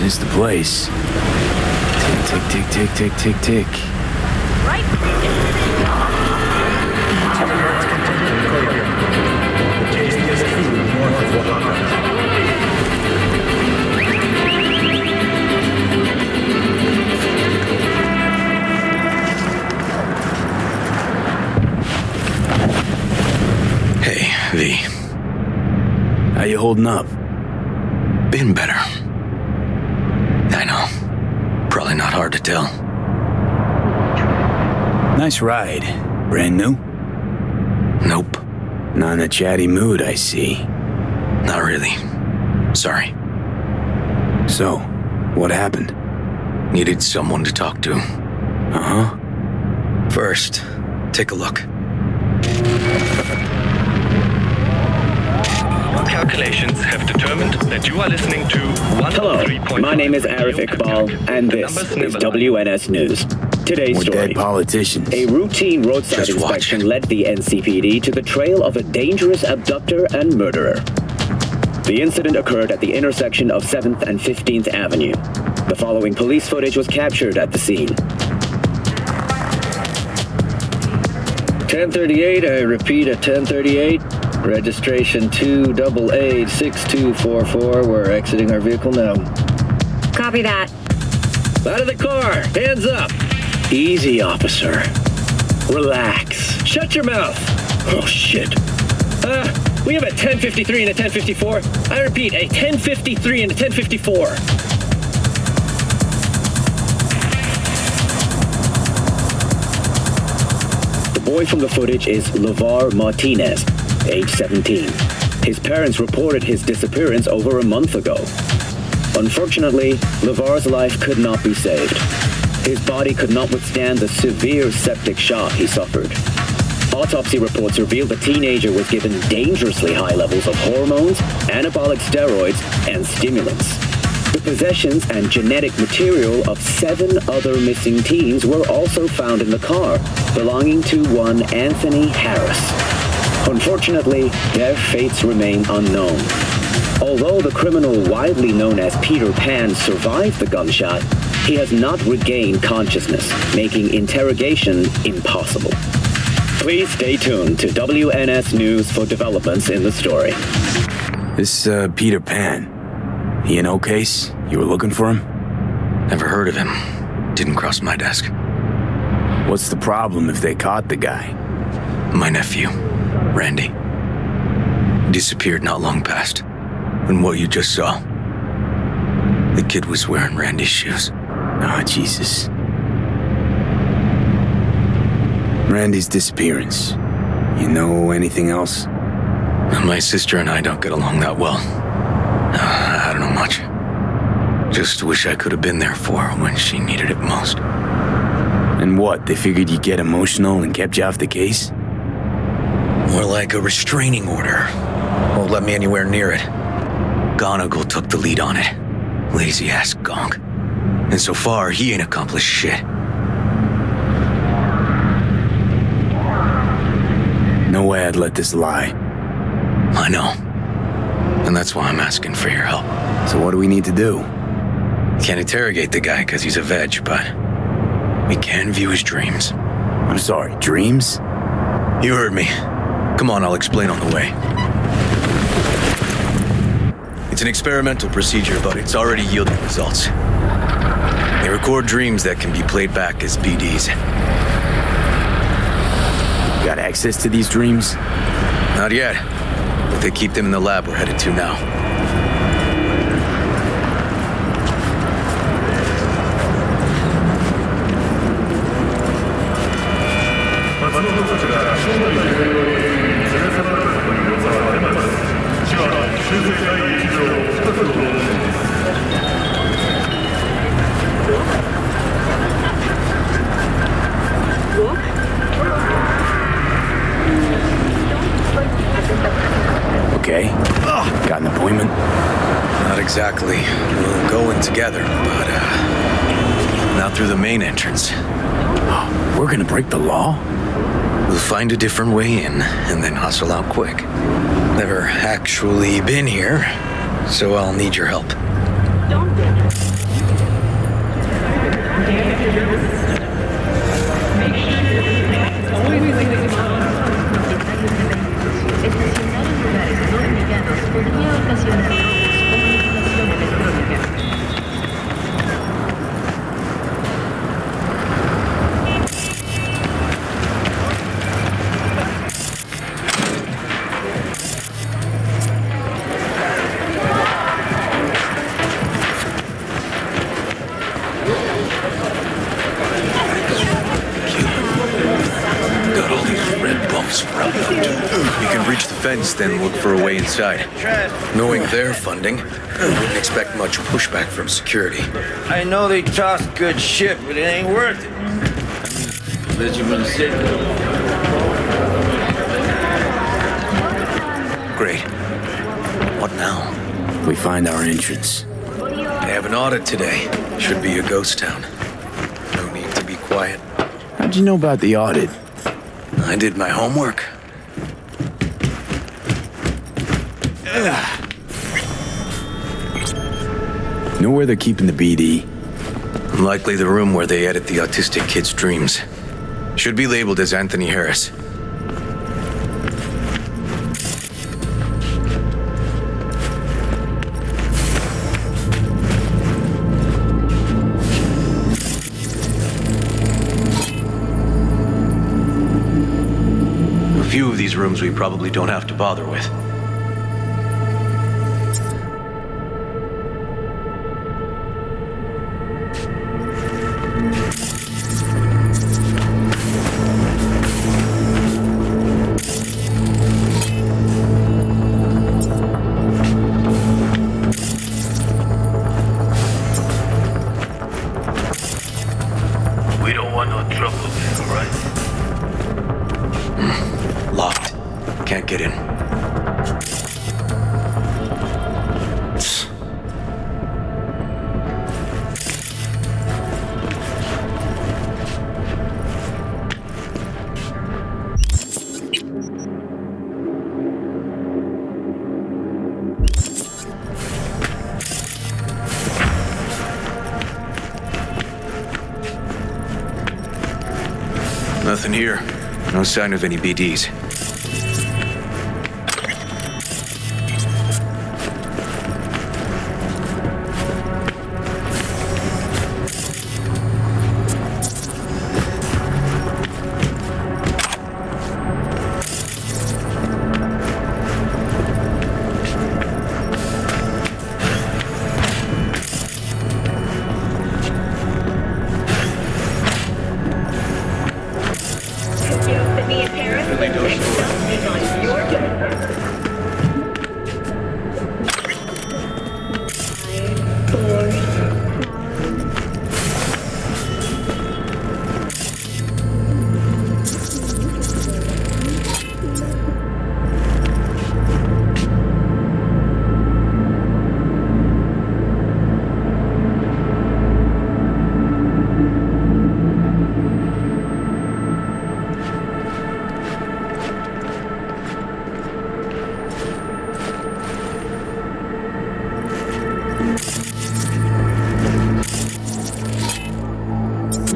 is the place? Tick, tick, tick, tick, tick, tick, tick. Right. Hey, V. How you holding up? Been better. I know. Probably not hard to tell. Nice ride. Brand new? Nope. Not in a chatty mood, I see. Not really. Sorry. So, what happened? Needed someone to talk to. Uh-huh. First, take a look. Calculations have determined that you are listening to Hello, my name is Arif Iqbal, and this is WNS News. Today's We're story. dead politicians. A routine roadside Just watch inspection it. led the NCPD to the trail of a dangerous abductor and murderer. The incident occurred at the intersection of 7th and 15th Avenue. The following police footage was captured at the scene. 1038, I repeat at 1038. Registration 2886244. We're exiting our vehicle now. Copy that. Out of the car! Hands up! Easy, officer. Relax. Shut your mouth! Oh, shit. We have a 1053 and a 1054. I repeat, a 1053 and a 1054. The boy from the footage is LeVar Martinez, age 17. His parents reported his disappearance over a month ago. Unfortunately, LeVar's life could not be saved. His body could not withstand the severe septic shock he suffered. Autopsy reports revealed the teenager was given dangerously high levels of hormones, anabolic steroids, and stimulants. The possessions and genetic material of 7 other missing teens were also found in the car, belonging to one Anthony Harris. Unfortunately, their fates remain unknown. Although the criminal widely known as Peter Pan survived the gunshot, he has not regained consciousness, making interrogation impossible. Please stay tuned to WNS News for developments in the story. This, Peter Pan. He in O-Case? You were looking for him? Never heard of him. Didn't cross my desk. What's the problem if they caught the guy? My nephew, Randy. Disappeared not long past. And what you just saw. The kid was wearing Randy's shoes. Ah, Jesus. Randy's disappearance. You know anything else? My sister and I don't get along that well. I don't know much. Just wish I could have been there for her when she needed it most. And what, they figured you'd get emotional and kept you off the case? More like a restraining order. Won't let me anywhere near it. Gonagle took the lead on it. Lazy-ass gonk. And so far, he ain't accomplished shit. No way I'd let this lie. I know. And that's why I'm asking for your help. So what do we need to do? Can't interrogate the guy because he's a veg, but we can view his dreams. I'm sorry, dreams? You heard me. Come on, I'll explain on the way. It's an experimental procedure, but it's already yielding results. They record dreams that can be played back as BDs. Got access to these dreams? Not yet, but they keep them in the lab we're headed to now. Okay. Got an appointment? Not exactly. We'll go in together, but, not through the main entrance. We're gonna break the law? We'll find a different way in, and then hustle out quick. Never actually been here, so I'll need your help. Don't do it. fence, then look for a way inside. Knowing their funding, I wouldn't expect much pushback from security. I know they toss good shit, but it ain't worth it. Let you run sick. Great. What now? We find our entrance. They have an audit today. Should be a ghost town. No need to be quiet. How'd you know about the audit? I did my homework. Know where they're keeping the BD? Likely the room where they edit the autistic kid's dreams. Should be labeled as Anthony Harris. A few of these rooms we probably don't have to bother with. We don't want no trouble, all right? Locked. Can't get in. Nothing here. No sign of any BDs.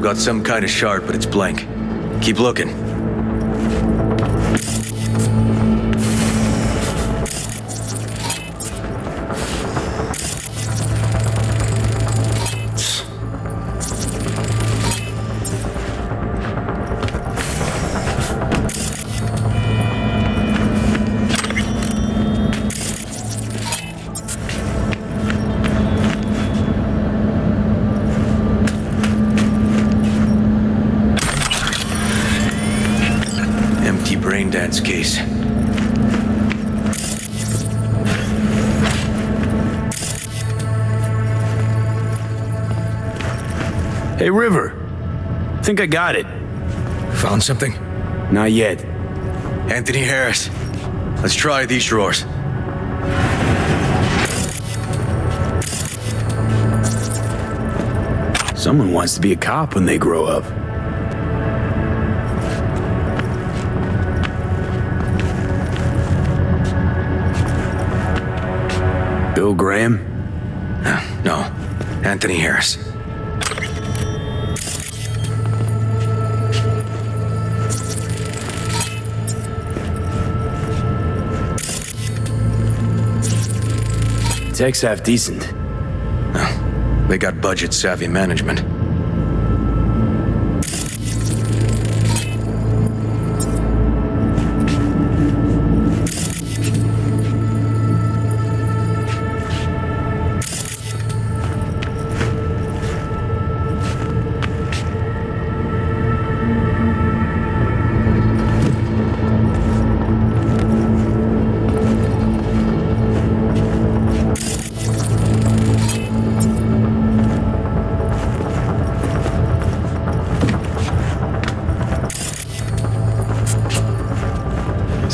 Got some kind of shard, but it's blank. Keep looking. Brain dance case. Hey, River. Think I got it. Found something? Not yet. Anthony Harris. Let's try these drawers. Someone wants to be a cop when they grow up. Bill Graham? No. Anthony Harris. Tech's half decent. They got budget-savvy management.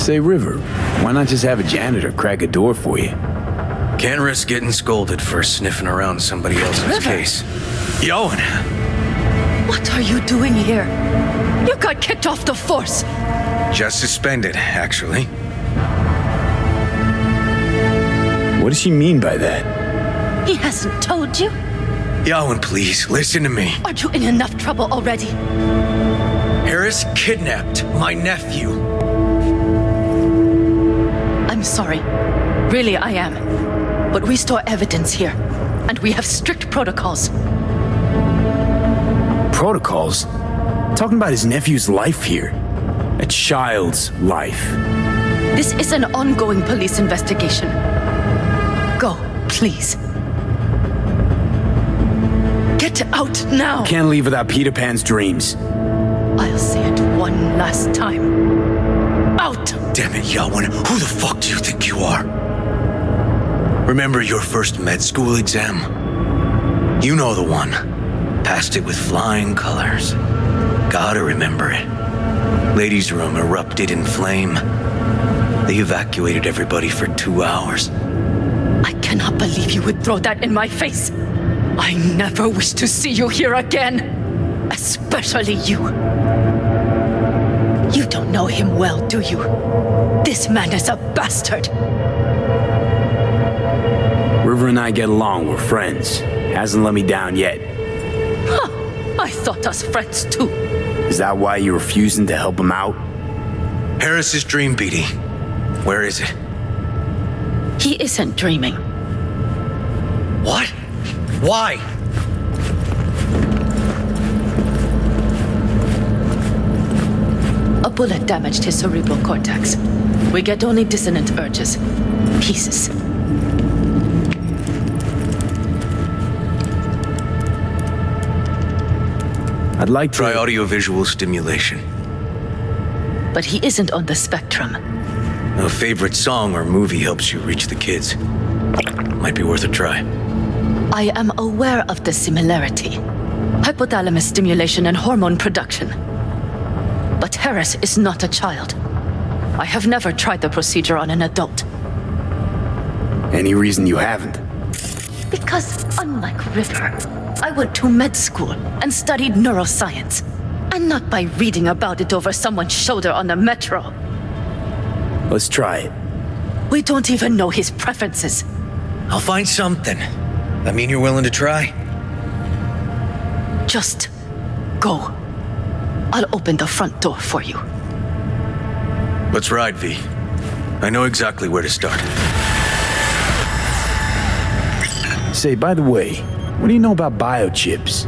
Say, River, why not just have a janitor crack a door for you? Can't risk getting scolded for sniffing around somebody else's case. Yoan! What are you doing here? You got kicked off the force. Just suspended, actually. What does she mean by that? He hasn't told you? Yoan, please, listen to me. Are you in enough trouble already? Harris kidnapped my nephew. I'm sorry. Really, I am. But we store evidence here, and we have strict protocols. Protocols? Talking about his nephew's life here. A child's life. This is an ongoing police investigation. Go, please. Get out now! Can't leave without Peter Pan's dreams. I'll say it one last time. Out! Damn it, Yoan, who the fuck do you think you are? Remember your first med school exam? You know the one. Passed it with flying colors. Gotta remember it. Ladies' room erupted in flame. They evacuated everybody for 2 hours. I cannot believe you would throw that in my face. I never wish to see you here again. Especially you. You don't know him well, do you? This man is a bastard. River and I get along, we're friends. Hasn't let me down yet. Huh. I thought us friends too. Is that why you're refusing to help him out? Harris's dream, BD. Where is it? He isn't dreaming. What? Why? A bullet damaged his cerebral cortex. We get only dissonant urges. Pieces. I'd like to... Try audiovisual stimulation. But he isn't on the spectrum. A favorite song or movie helps you reach the kids. Might be worth a try. I am aware of the similarity. Hypothalamus stimulation and hormone production. But Harris is not a child. I have never tried the procedure on an adult. Any reason you haven't? Because unlike River, I went to med school and studied neuroscience. And not by reading about it over someone's shoulder on the metro. Let's try it. We don't even know his preferences. I'll find something. That mean you're willing to try? Just go. I'll open the front door for you. Let's ride, V. I know exactly where to start. Say, by the way, what do you know about biochips?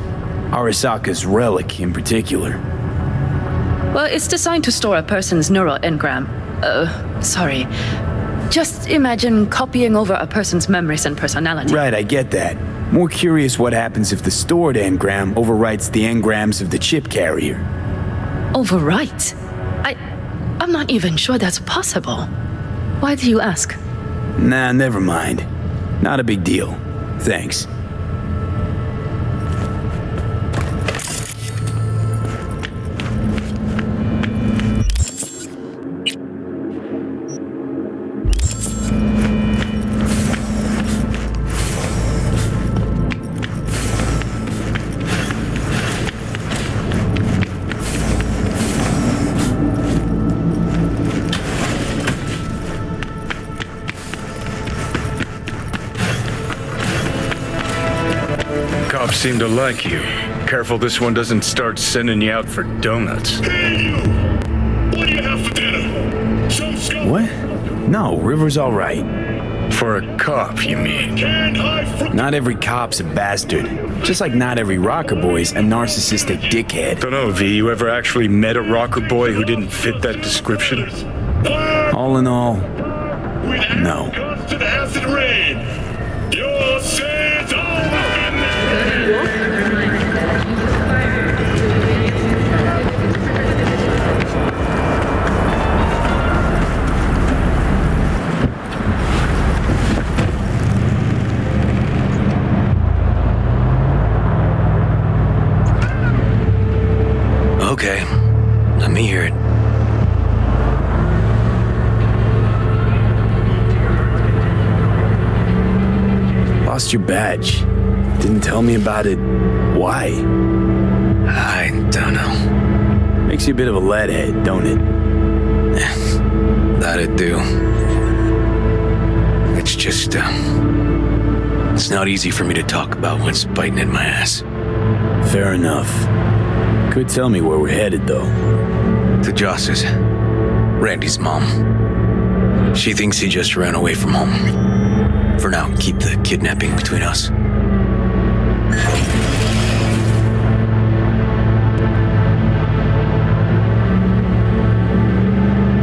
Arasaka's relic in particular. Well, it's designed to store a person's neural engram. Sorry. Just imagine copying over a person's memories and personality. Right, I get that. More curious what happens if the stored engram overwrites the engrams of the chip carrier. Overwrite? I'm not even sure that's possible. Why do you ask? Nah, never mind. Not a big deal. Thanks. Cops seem to like you. Careful this one doesn't start sending you out for donuts. Hey, you! What do you have for dinner? Some scum? What? No, River's all right. For a cop, you mean? Can't hide from... Not every cop's a bastard. Just like not every rocker boy's a narcissistic dickhead. Dunno, V, you ever actually met a rocker boy who didn't fit that description? All in all, no. To the acid rain. Your sins all Okay, let me hear it. lost your badge. Didn't tell me about it. Why? I don't know. Makes you a bit of a leadhead, don't it? That it do. It's just, it's not easy for me to talk about what's biting in my ass. Fair enough. Could tell me where we're headed, though. To Joss's. Randy's mom. She thinks he just ran away from home. For now, keep the kidnapping between us.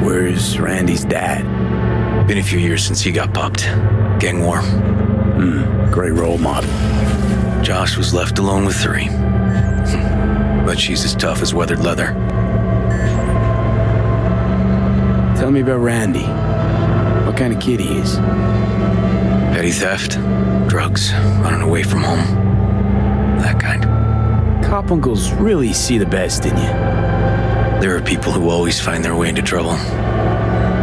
Where's Randy's dad? Been a few years since he got popped. Gang war. Great role model. Josh was left alone with 3. But she's as tough as weathered leather. Tell me about Randy. What kind of kid he is? Petty theft, drugs, running away from home. That kind. Cop uncles really see the best in you. There are people who always find their way into trouble.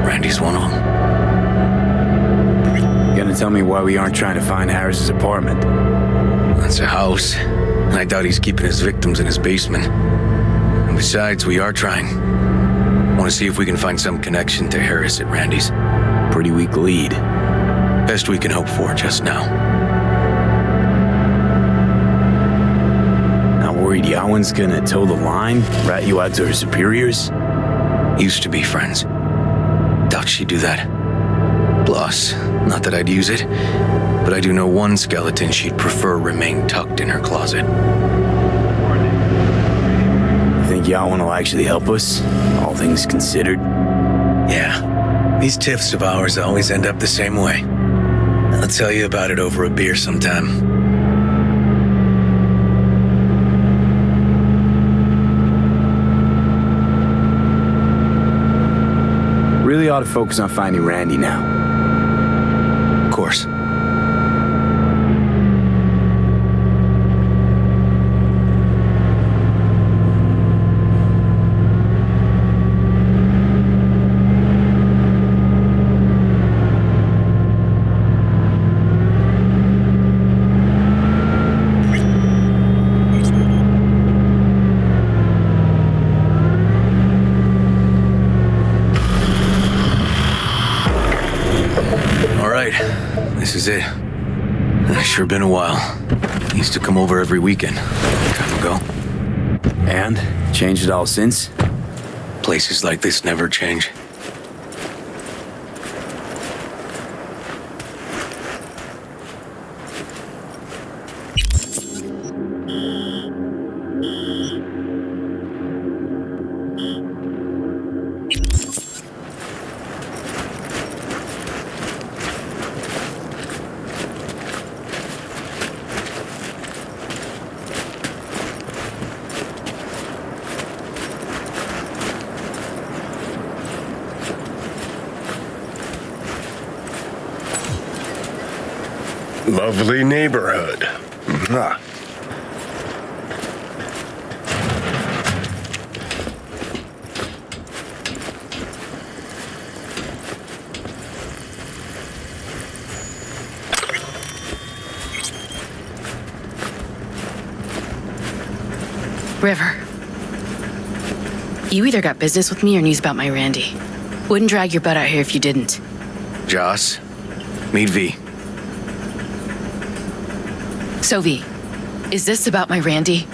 Randy's one of them. Gonna tell me why we aren't trying to find Harris's apartment? That's a house, and I doubt he's keeping his victims in his basement. And besides, we are trying. Want to see if we can find some connection to Harris at Randy's. Pretty weak lead. Best we can hope for just now. Not worried Yawen's gonna toe the line? Rat you out to her superiors? Used to be friends. Doubt she'd do that. Plus, not that I'd use it, but I do know one skeleton she'd prefer remain tucked in her closet. Think Yawen will actually help us? All things considered? Yeah, these tiffs of ours always end up the same way. I'll tell you about it over a beer sometime. Really ought to focus on finding Randy now. Of course. This is it. Sure been a while. Used to come over every weekend. Time ago. And? Changed it all since? Places like this never change. Lovely neighborhood. Mwah. River. You either got business with me or news about my Randy. Wouldn't drag your butt out here if you didn't. Joss, meet V. So V, is this about my Randy?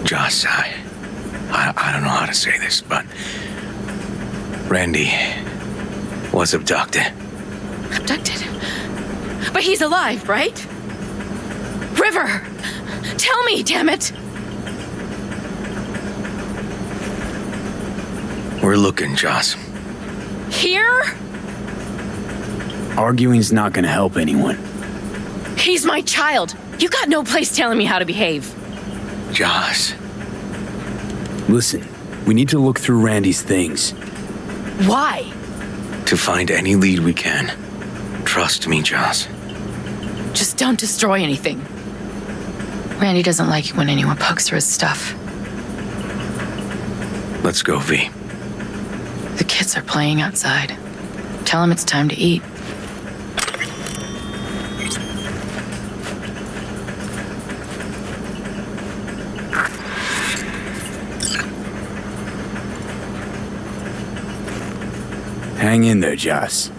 Joss, I don't know how to say this, but Randy was abducted. Abducted? But he's alive, right? River! Tell me, damn it! We're looking, Joss. Here? Arguing's not gonna help anyone. He's my child. You got no place telling me how to behave. Joss. Listen, we need to look through Randy's things. Why? To find any lead we can. Trust me, Joss. Just don't destroy anything. Randy doesn't like it when anyone pokes through his stuff. Let's go, V. The kids are playing outside. Tell him it's time to eat. Hang in there, Joss.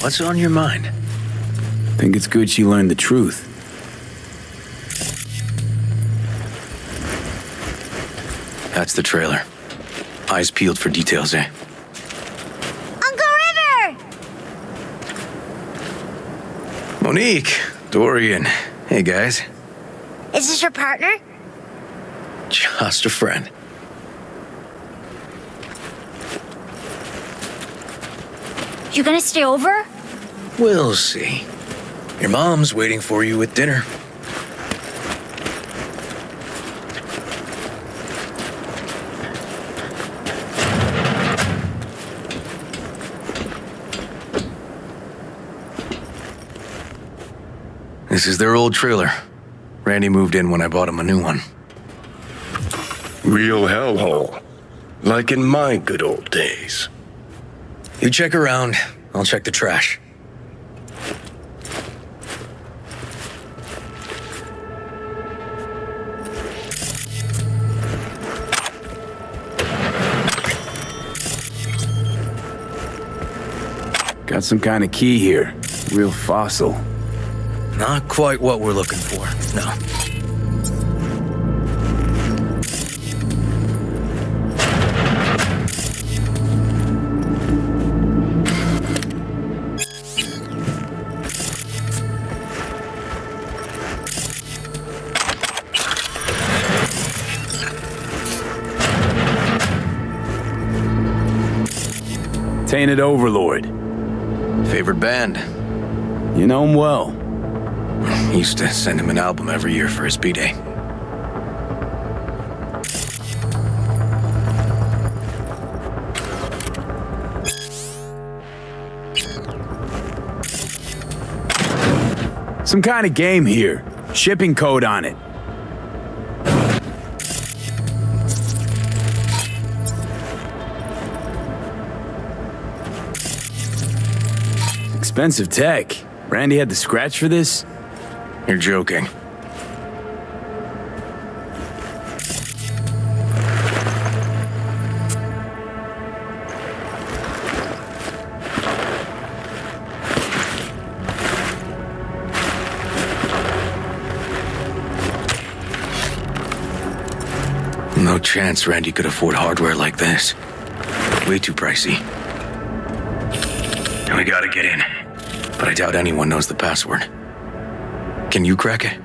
What's on your mind? Think it's good she learned the truth. That's the trailer. Eyes peeled for details, eh? Uncle River! Monique, Dorian. Hey, guys. Is this your partner? Just a friend. You gonna stay over? We'll see. Your mom's waiting for you with dinner. This is their old trailer. Randy moved in when I bought him a new one. Real hellhole. Like in my good old days. You check around, I'll check the trash. Got some kind of key here. Real fossil. Not quite what we're looking for, no. Tainted Overlord. Favorite band? You know him well. Used to send him an album every year for his B-Day. Some kind of game here. Shipping code on it. Expensive tech. Randy had to scratch for this? You're joking. No chance Randy could afford hardware like this. Way too pricey. We gotta get in. But I doubt anyone knows the password. Can you crack it?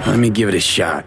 Let me give it a shot.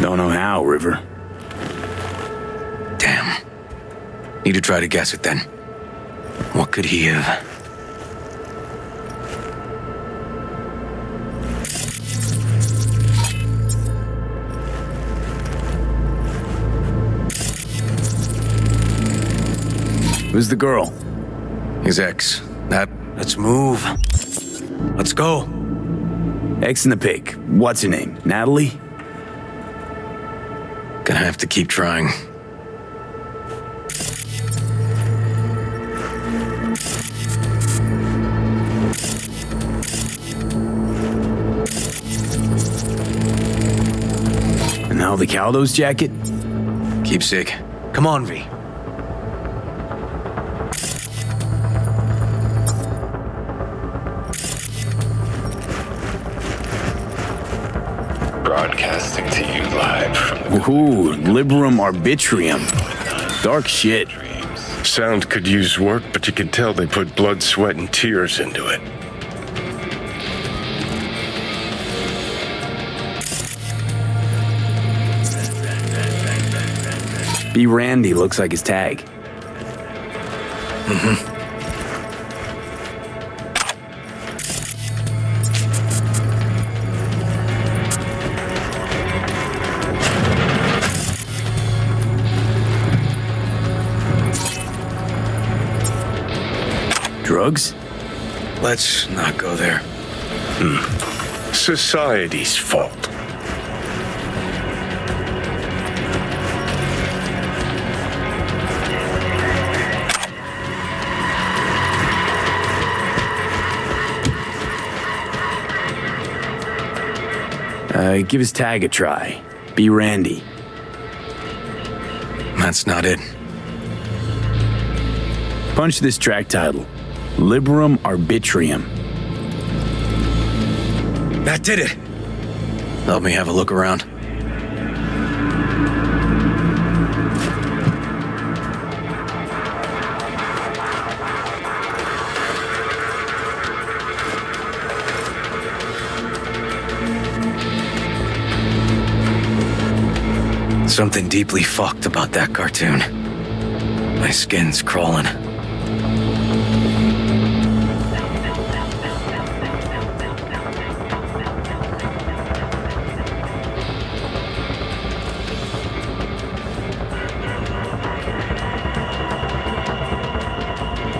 Don't know how, River. Need to try to guess it then. What could he have? Who's the girl? His ex. Let's move. Let's go. Ex in the pic. What's her name? Natalie? Gonna have to keep trying. And now the Caldo's jacket? Keepsake. Come on, V. Broadcasting to you live from the Ooh, Liberum Arbitrium. Dark shit. Sound could use work, but you could tell they put blood, sweat, and tears into it. B. Randy looks like his tag. Drugs? Let's not go there. Society's fault. Give his tag a try. B. Randy. That's not it. Punch this track title. Liberum Arbitrium. That did it. Help me have a look around. Something deeply fucked about that cartoon. My skin's crawling.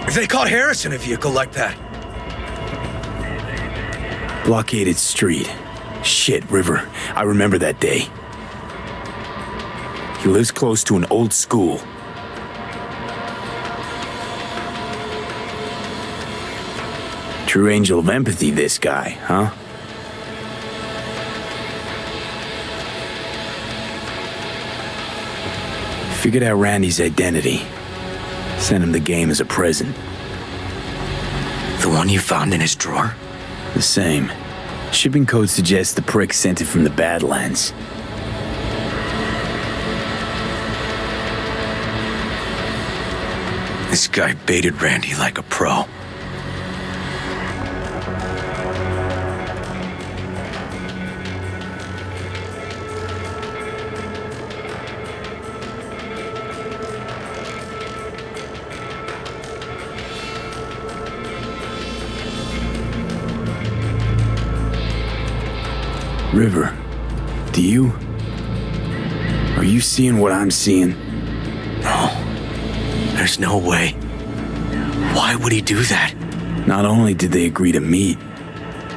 If they caught Harris in a vehicle like that. Blockaded street. Shit, River. I remember that day. He lives close to an old school. True angel of empathy, this guy, huh? Figured out Randy's identity. Sent him the game as a present. The one you found in his drawer? The same. Shipping code suggests the prick sent it from the Badlands. This guy baited Randy like a pro. River, are you seeing what I'm seeing? No. There's no way. Why would he do that? Not only did they agree to meet,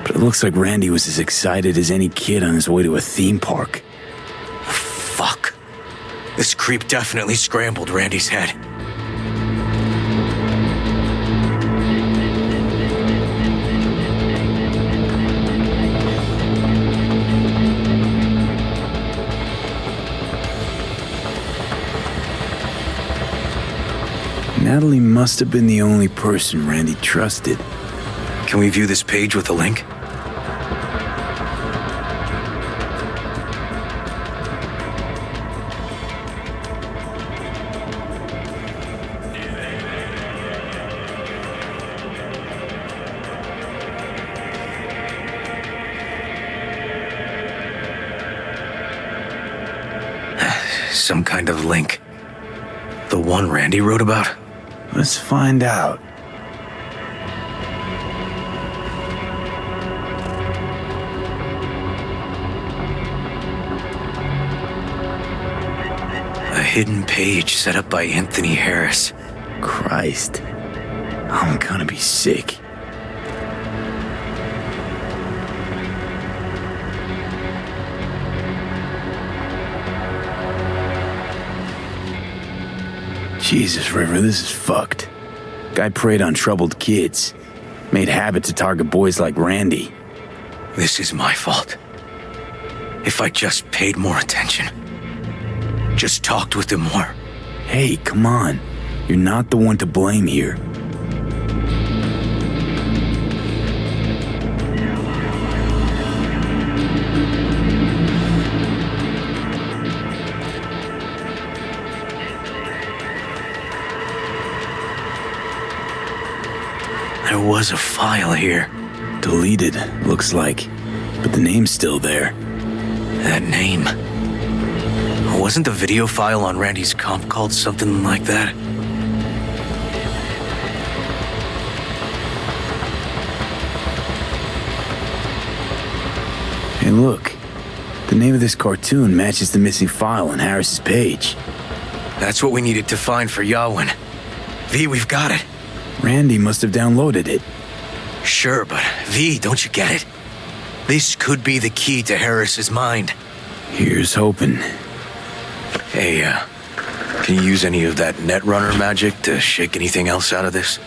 but it looks like Randy was as excited as any kid on his way to a theme park. Fuck. This creep definitely scrambled Randy's head. Natalie must have been the only person Randy trusted. Can we view this page with a link? Some kind of link. The one Randy wrote about? Let's find out. A hidden page set up by Anthony Harris. Christ. I'm gonna be sick. Jesus, River, this is fucked. Guy preyed on troubled kids. Made habit to target boys like Randy. This is my fault. If I just paid more attention. Just talked with him more. Hey, come on. You're not the one to blame here. There was a file here. Deleted, looks like. But the name's still there. That name. Wasn't the video file on Randy's comp called something like that? Hey, look. The name of this cartoon matches the missing file on Harris's page. That's what we needed to find for Yawin. V, we've got it. Randy must have downloaded it. Sure, but V, don't you get it? This could be the key to Harris's mind. Here's hoping. Hey, can you use any of that Netrunner magic to shake anything else out of this?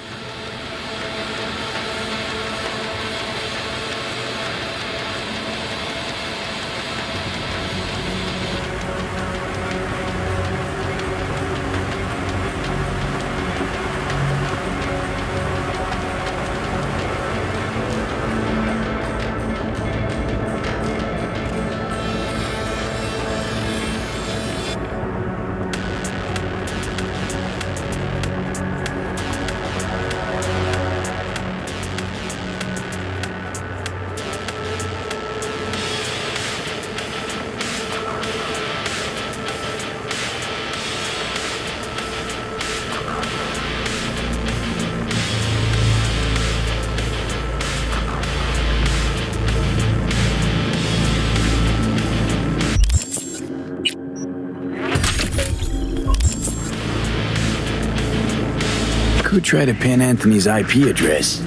Could try to pin Anthony's IP address.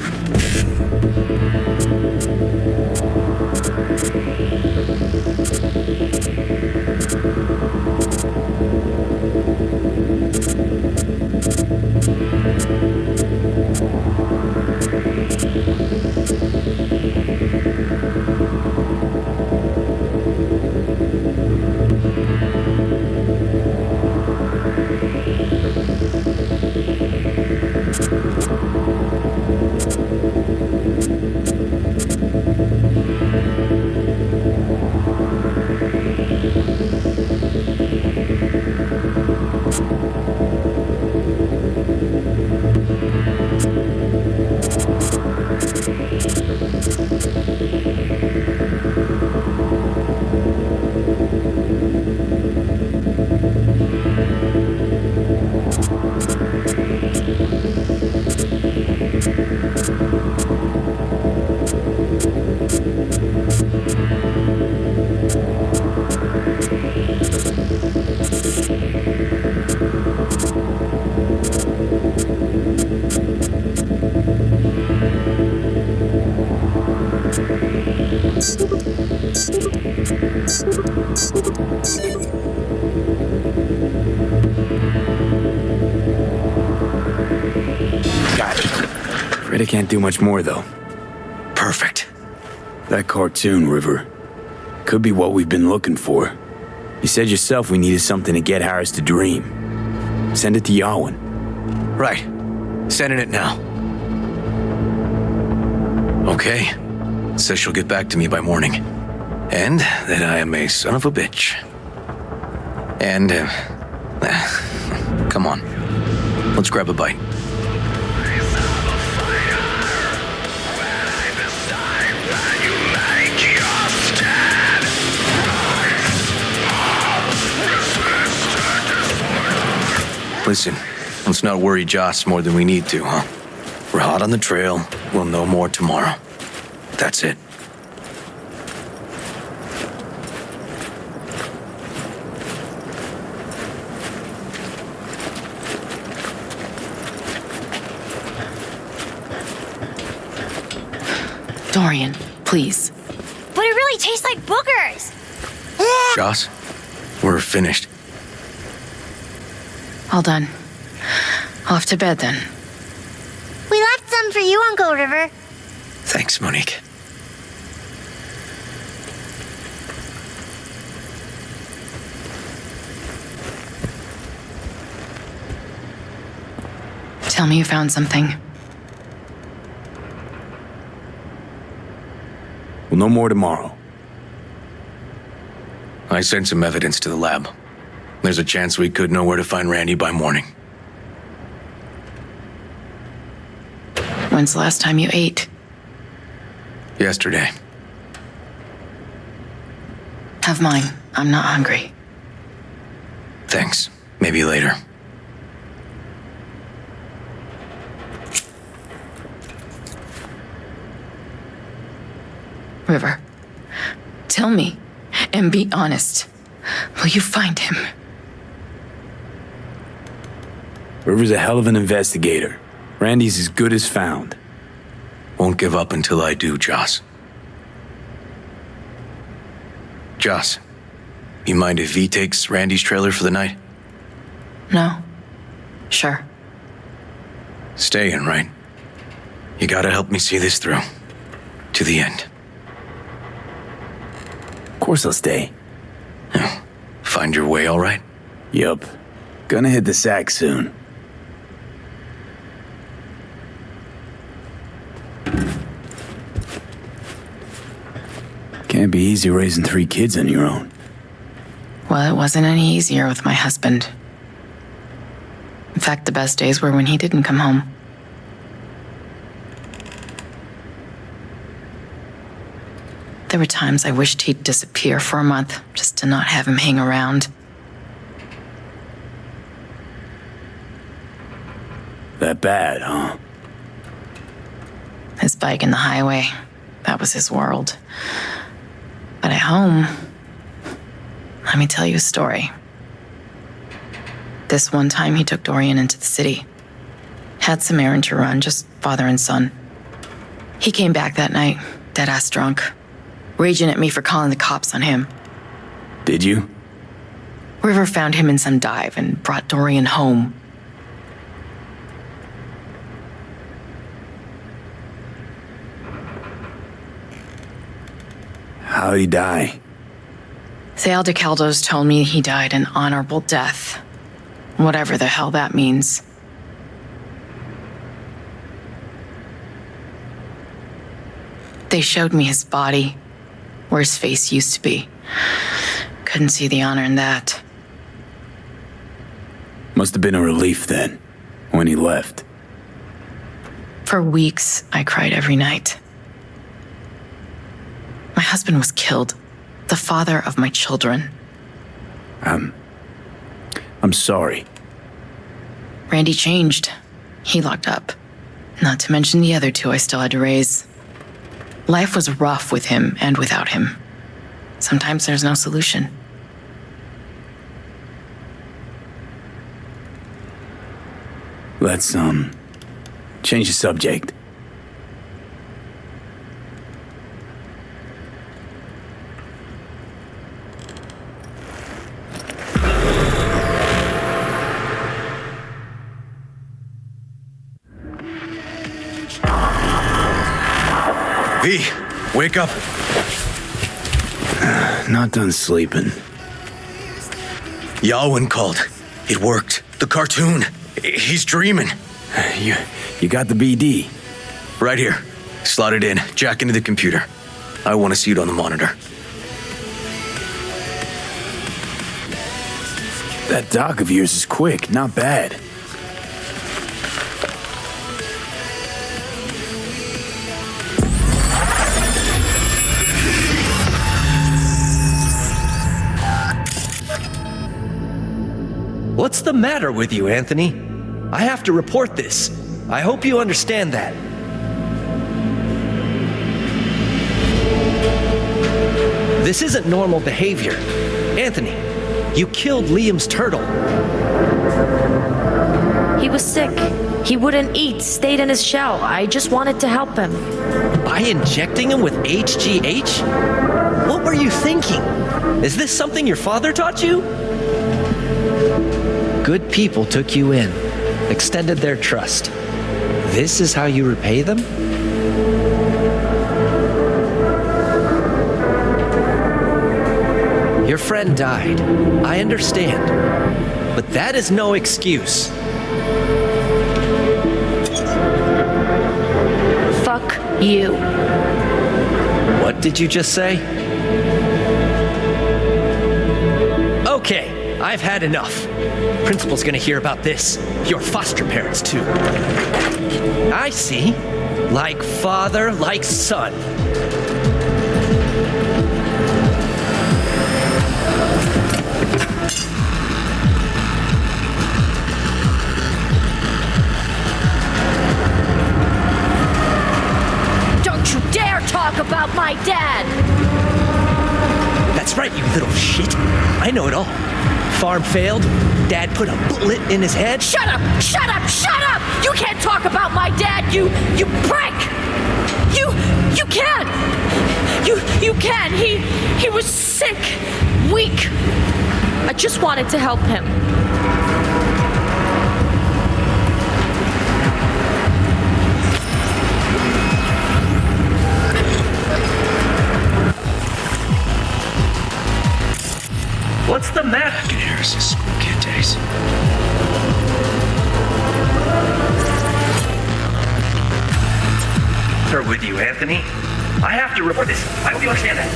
Got it. Afraid I can't do much more, though. Perfect. That cartoon, River, could be what we've been looking for. You said yourself we needed something to get Harris to dream. Send it to Yawin. Right. Sending it now. Okay. Says she'll get back to me by morning. And that I am a son of a bitch. And, come on. Let's grab a bite. Listen. Let's not worry Joss more than we need to, huh? We're hot on the trail. We'll know more tomorrow. That's it. Dorian, please. But it really tastes like boogers. Joss, we're finished. All done. Off to bed then. We left some for you, Uncle River. Thanks, Monique. Tell me you found something. We'll know more tomorrow. I sent some evidence to the lab. There's a chance we could know where to find Randy by morning. When's the last time you ate? Yesterday. Have mine. I'm not hungry. Thanks. Maybe later. River, tell me, and be honest. Will you find him? River's a hell of an investigator. Randy's as good as found. Won't give up until I do, Joss. Joss, you mind if V takes Randy's trailer for the night? No. Sure. Staying, right? You gotta help me see this through. To the end. Of course I'll stay. Find your way all right? Yup. Gonna hit the sack soon. Can't be easy raising 3 kids on your own. Well, it wasn't any easier with my husband. In fact, the best days were when he didn't come home. There were times I wished he'd disappear for a month, just to not have him hang around. That bad, huh? His bike in the highway, that was his world. But at home, let me tell you a story. This one time he took Dorian into the city. Had some errand to run, just father and son. He came back that night, dead-ass drunk, raging at me for calling the cops on him. Did you? River found him in some dive and brought Dorian home. How'd he die? The Aldecaldos told me he died an honorable death. Whatever the hell that means. They showed me his body, where his face used to be. Couldn't see the honor in that. Must have been a relief then, when he left. For weeks, I cried every night. My husband was killed, the father of my children. I'm sorry. Randy changed. He locked up. Not to mention the other 2 I still had to raise. Life was rough with him and without him. Sometimes there's no solution. Let's, change the subject. V, wake up. Not done sleeping. Yalwyn called. It worked. The cartoon. He's dreaming. You got the BD? Right here. Slot it in. Jack into the computer. I want to see it on the monitor. That doc of yours is quick, not bad. What's the matter with you, Anthony? I have to report this. I hope you understand that. This isn't normal behavior. Anthony, you killed Liam's turtle. He was sick. He wouldn't eat, stayed in his shell. I just wanted to help him. By injecting him with HGH? What were you thinking? Is this something your father taught you? Good people took you in, extended their trust. This is how you repay them? Your friend died. I understand. But that is no excuse. Fuck you. What did you just say? Okay, I've had enough. Principal's gonna hear about this. Your foster parents, too. I see. Like father, like son. Don't you dare talk about my dad! That's right, you little shit. I know it all. Farm failed. Dad put a bullet in his head. Shut up! Shut up! Shut up! You can't talk about my dad, you prick! You can't! You can! He was sick, weak. I just wanted to help him. What's the matter? Back in Harris's school kid days. Her with you, Anthony. I have to report this. I hope you understand that.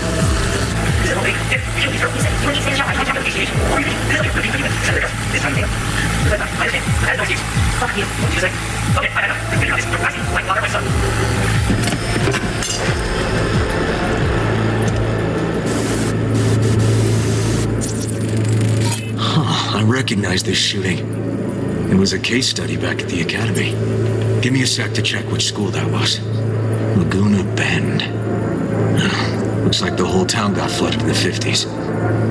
I recognize this shooting. It was a case study back at the academy. Give me a sec to check which school that was. Laguna Bend. Looks like the whole town got flooded in the 50s.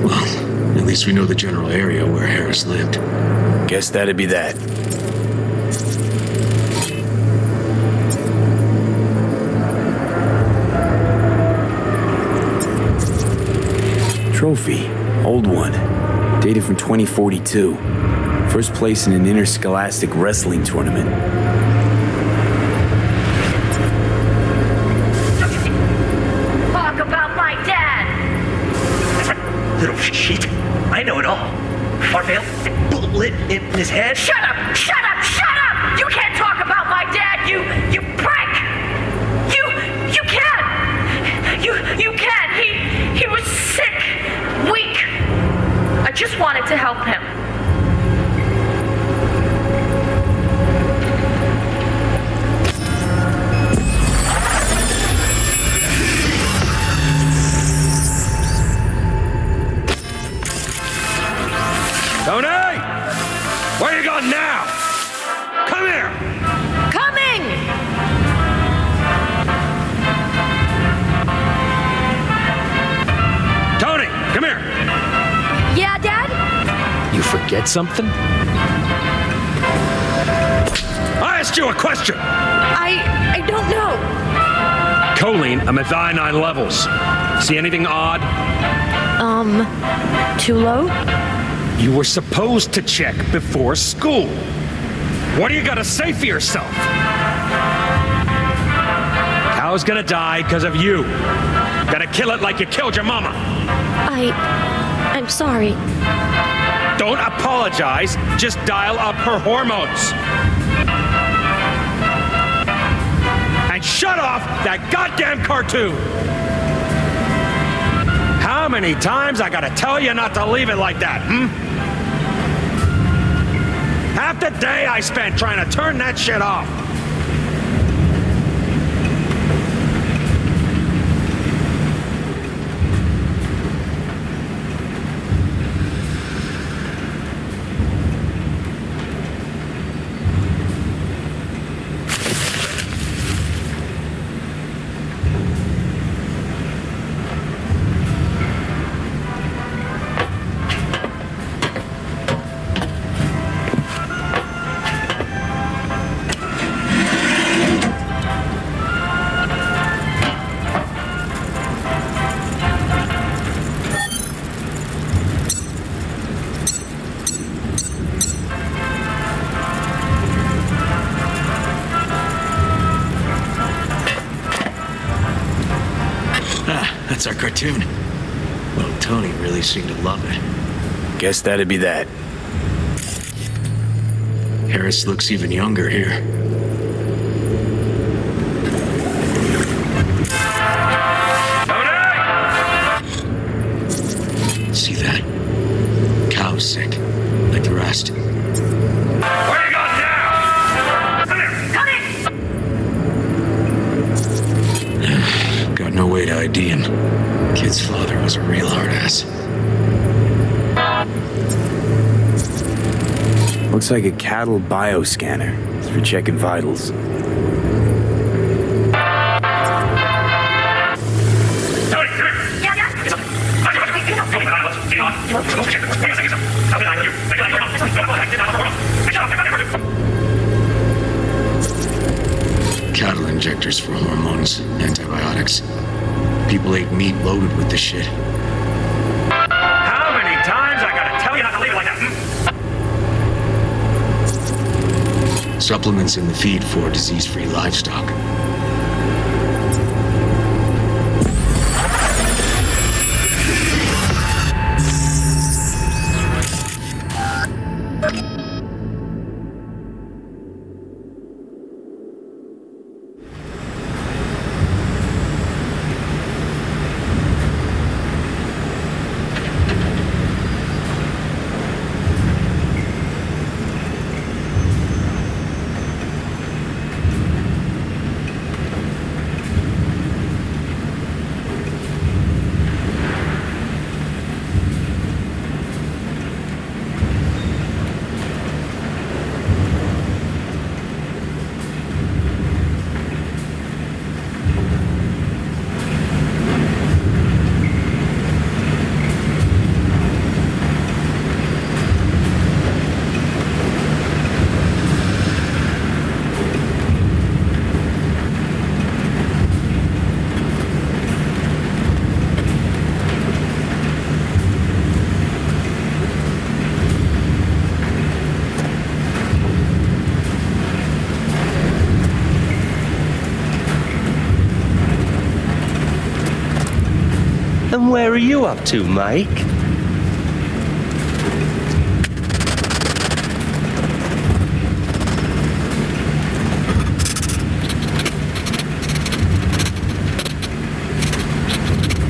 Well, at least we know the general area where Harris lived. Guess that'd be that. Trophy. Old one. Dated from 2042. First place in an interscholastic wrestling tournament. Talk about my dad! Little shit. I know it all. Farm failed. Bullet in his head. Shut up! Shut up! Shut up! You can't talk about my dad, you prick! You can't! You can't! He was sick, weak. I just wanted to help him. Tony! Where you going now? Come here! Coming! Tony, come here! Yeah, Dad? You forget something? I asked you a question! I don't know. Choline and methionine levels. See anything odd? Too low? You were supposed to check before school. What do you gotta say for yourself? Cow's gonna die because of you. Gotta kill it like you killed your mama. I'm sorry. Don't apologize, just dial up her hormones. And shut off that goddamn cartoon! How many times I gotta tell you not to leave it like that, Half the day I spent trying to turn that shit off. cartoon. Well, Tony really seemed to love it. Guess that'd be that. Harris looks even younger here. See that? Cow's sick, like the rest. Where you going now? Come here! Got no way to ID him. Kid's father was a real hard ass. Looks like a cattle bioscanner. It's for checking vitals. Cattle injectors for hormones, antibiotics. People ate meat loaded with this shit. How many times I gotta tell you not to leave it like that? Supplements in the feed for disease-free livestock. And where are you up to, Mike?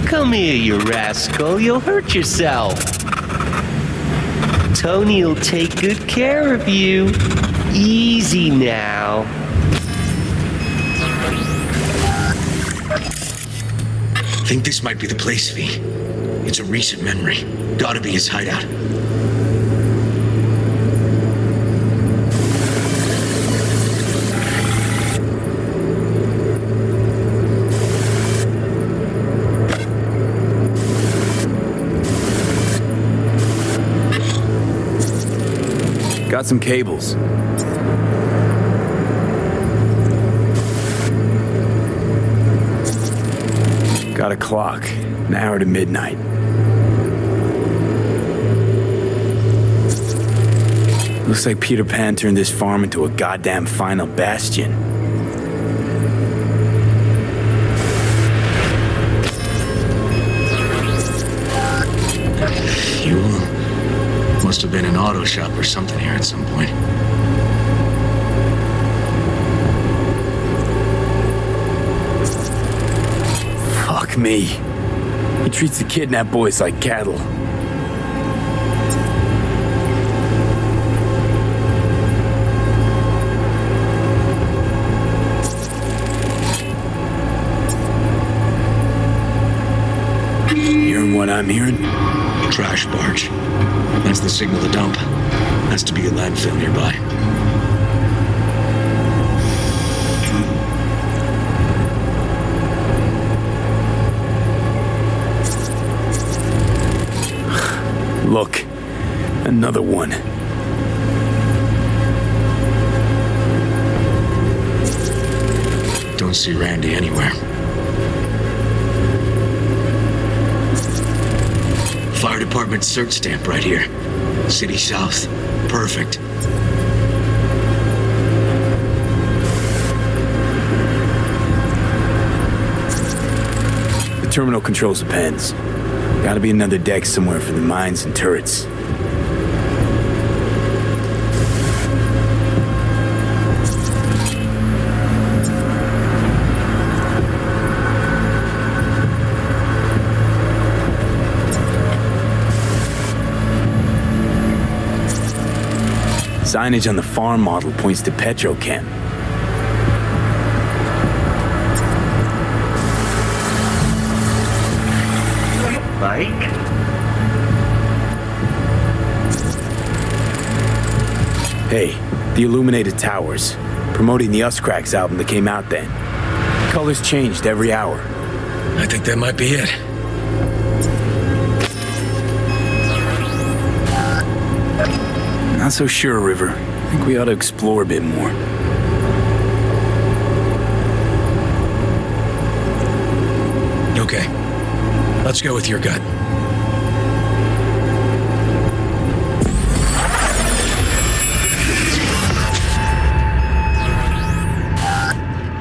Come here, you rascal. You'll hurt yourself. Tony'll take good care of you. Easy now. Think this might be the place, V. It's a recent memory. Gotta be his hideout. Got some cables. Got a clock. An hour to midnight. Looks like Peter Pan turned this farm into a goddamn final bastion. Fuel? Must have been an auto shop or something here at some point. Fuck me. He treats the kidnapped boys like cattle. Hearing what I'm hearing? Trash barge. That's the signal to dump. Has to be a landfill nearby. Look, another one. Don't see Randy anywhere. Fire department search stamp right here. City South. Perfect. The terminal controls the pens. Gotta be another deck somewhere for the mines and turrets. Signage on the farm model points to Petrochem. Mike? Hey, the Illuminated Towers. Promoting the Us Cracks album that came out then. Colors changed every hour. I think that might be it. Not so sure, River. I think we ought to explore a bit more. Okay. Let's go with your gut.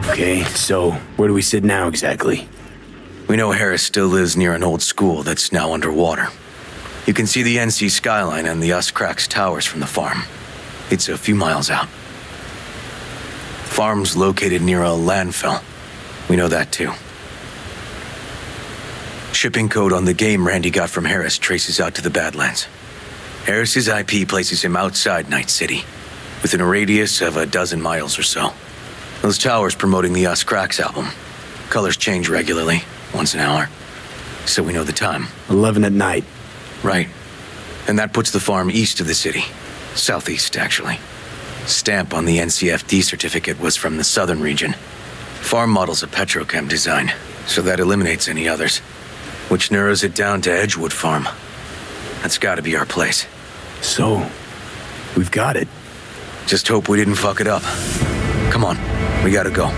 Okay, so where do we sit now exactly? We know Harris still lives near an old school that's now underwater. You can see the NC skyline and the Us Cracks towers from the farm. It's a few miles out. Farm's located near a landfill. We know that too. Shipping code on the game Randy got from Harris traces out to the Badlands. Harris's IP places him outside Night City, within a radius of 12 miles or so. Those towers promoting the Us Cracks album. Colors change regularly, once an hour. So we know the time. 11 at night. Right. And that puts the farm east of the city. Southeast, actually. Stamp on the NCFD certificate was from the southern region. Farm model's a Petrochem design, so that eliminates any others. Which narrows it down to Edgewood Farm. That's gotta be our place. So, we've got it. Just hope we didn't fuck it up. Come on, we gotta go.